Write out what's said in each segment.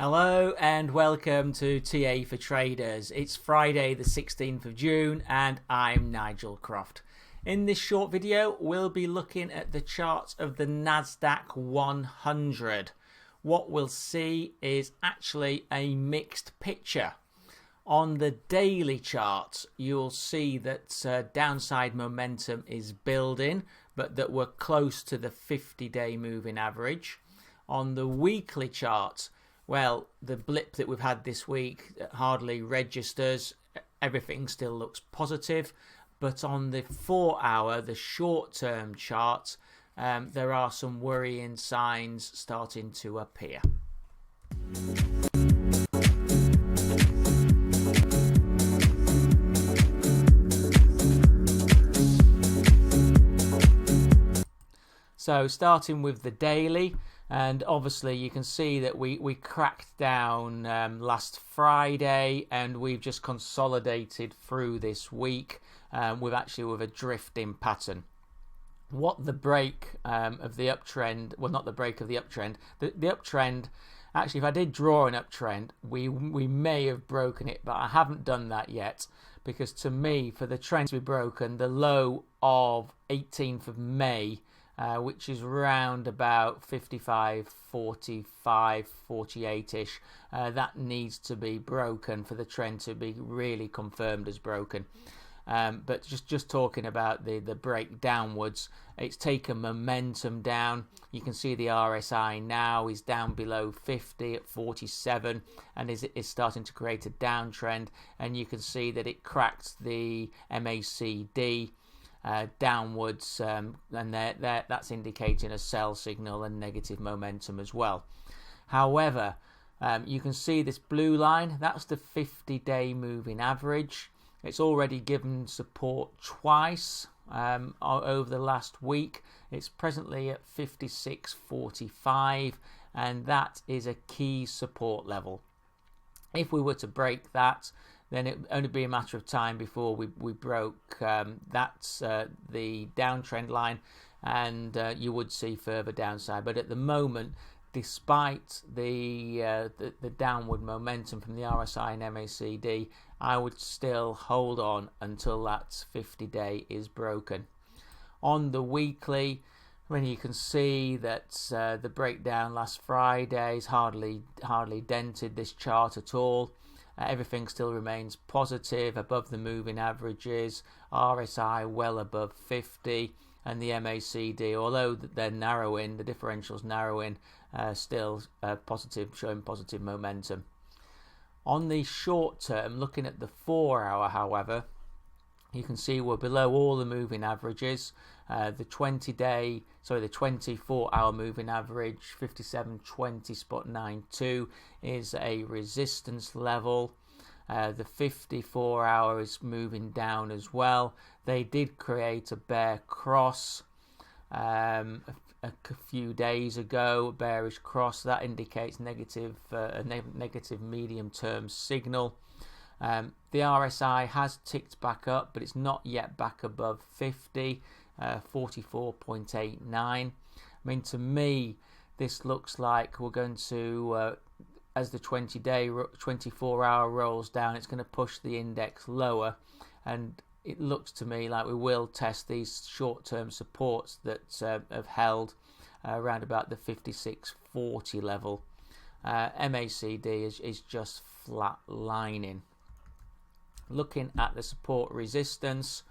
Hello and welcome to TA for Traders. It's Friday the 16th of June and I'm Nigel Croft. In this short video we'll be looking at the charts of the NASDAQ-100. What we'll see is actually a mixed picture. On the daily chart you'll see that downside momentum is building, but that we're close to the 50-day moving average. On the weekly chart, well, the blip that we've had this week hardly registers. Everything still looks positive. But on the 4-hour, the short-term chart, there are some worrying signs starting to appear. So starting with the daily, and obviously you can see that we cracked down last Friday and we've just consolidated through this week with a drifting pattern. What the break of the uptrend, well, not the break of the uptrend, the uptrend, actually if I did draw an uptrend we may have broken it, but I haven't done that yet, because to me, for the trend to be broken, the low of 18th of May, which is round about 55, 45, 48-ish. That needs to be broken for the trend to be really confirmed as broken. But just talking about the break downwards, it's taken momentum down. You can see the RSI now is down below 50 at 47 and is starting to create a downtrend. And you can see that it cracked the MACD downwards, and that's indicating a sell signal and negative momentum as well. However, you can see this blue line, that's the 50-day moving average. It's already given support twice over the last week. It's presently at 56.45 and that is a key support level. If we were to break that, then it would only be a matter of time before we broke the downtrend line, and you would see further downside. But at the moment, despite the downward momentum from the RSI and MACD, I would still hold on until that 50-day is broken. On the weekly, when you can see that the breakdown last Friday has hardly dented this chart at all. Everything still remains positive, above the moving averages, RSI well above 50, and the MACD, although they're narrowing, the differential's narrowing, still positive, showing positive momentum. On the short term, looking at the 4-hour, however, you can see we're below all the moving averages. The 24-hour moving average, 57.20.92, is a resistance level. The 54-hour is moving down as well. They did create a bear cross a few days ago, a bearish cross that indicates a negative medium-term signal. The RSI has ticked back up, but it's not yet back above 50, 44.89. I mean, to me, this looks like we're going to, as the 24-hour rolls down, it's going to push the index lower, and it looks to me like we will test these short-term supports that have held around about the 56.40 level. MACD is just flat lining. Looking at the support resistance,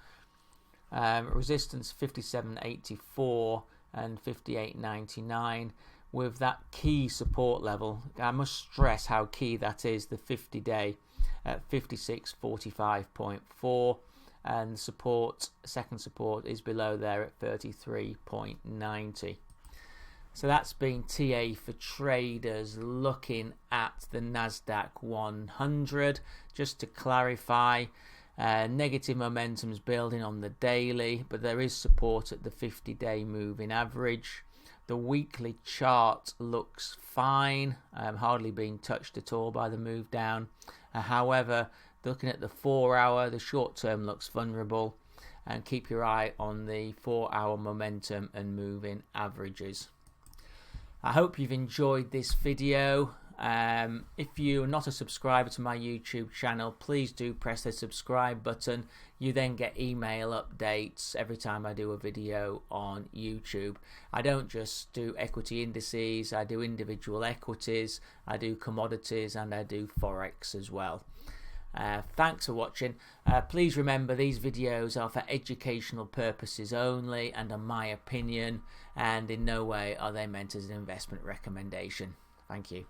resistance 57.84 and 58.99, with that key support level. I must stress how key that is, the 50-day at 56.45.4, and second support is below there at 33.90. So that's been TA for Traders looking at the NASDAQ-100. Just to clarify, negative momentum is building on the daily, but there is support at the 50-day moving average. The weekly chart looks fine, hardly being touched at all by the move down. However, looking at the 4-hour, the short term looks vulnerable, and keep your eye on the 4-hour momentum and moving averages. I hope you've enjoyed this video. If you're not a subscriber to my YouTube channel, please do press the subscribe button. You then get email updates every time I do a video on YouTube. I don't just do equity indices, I do individual equities, I do commodities, and I do Forex as well. Thanks for watching. Please remember, these videos are for educational purposes only and are my opinion, and in no way are they meant as an investment recommendation. Thank you.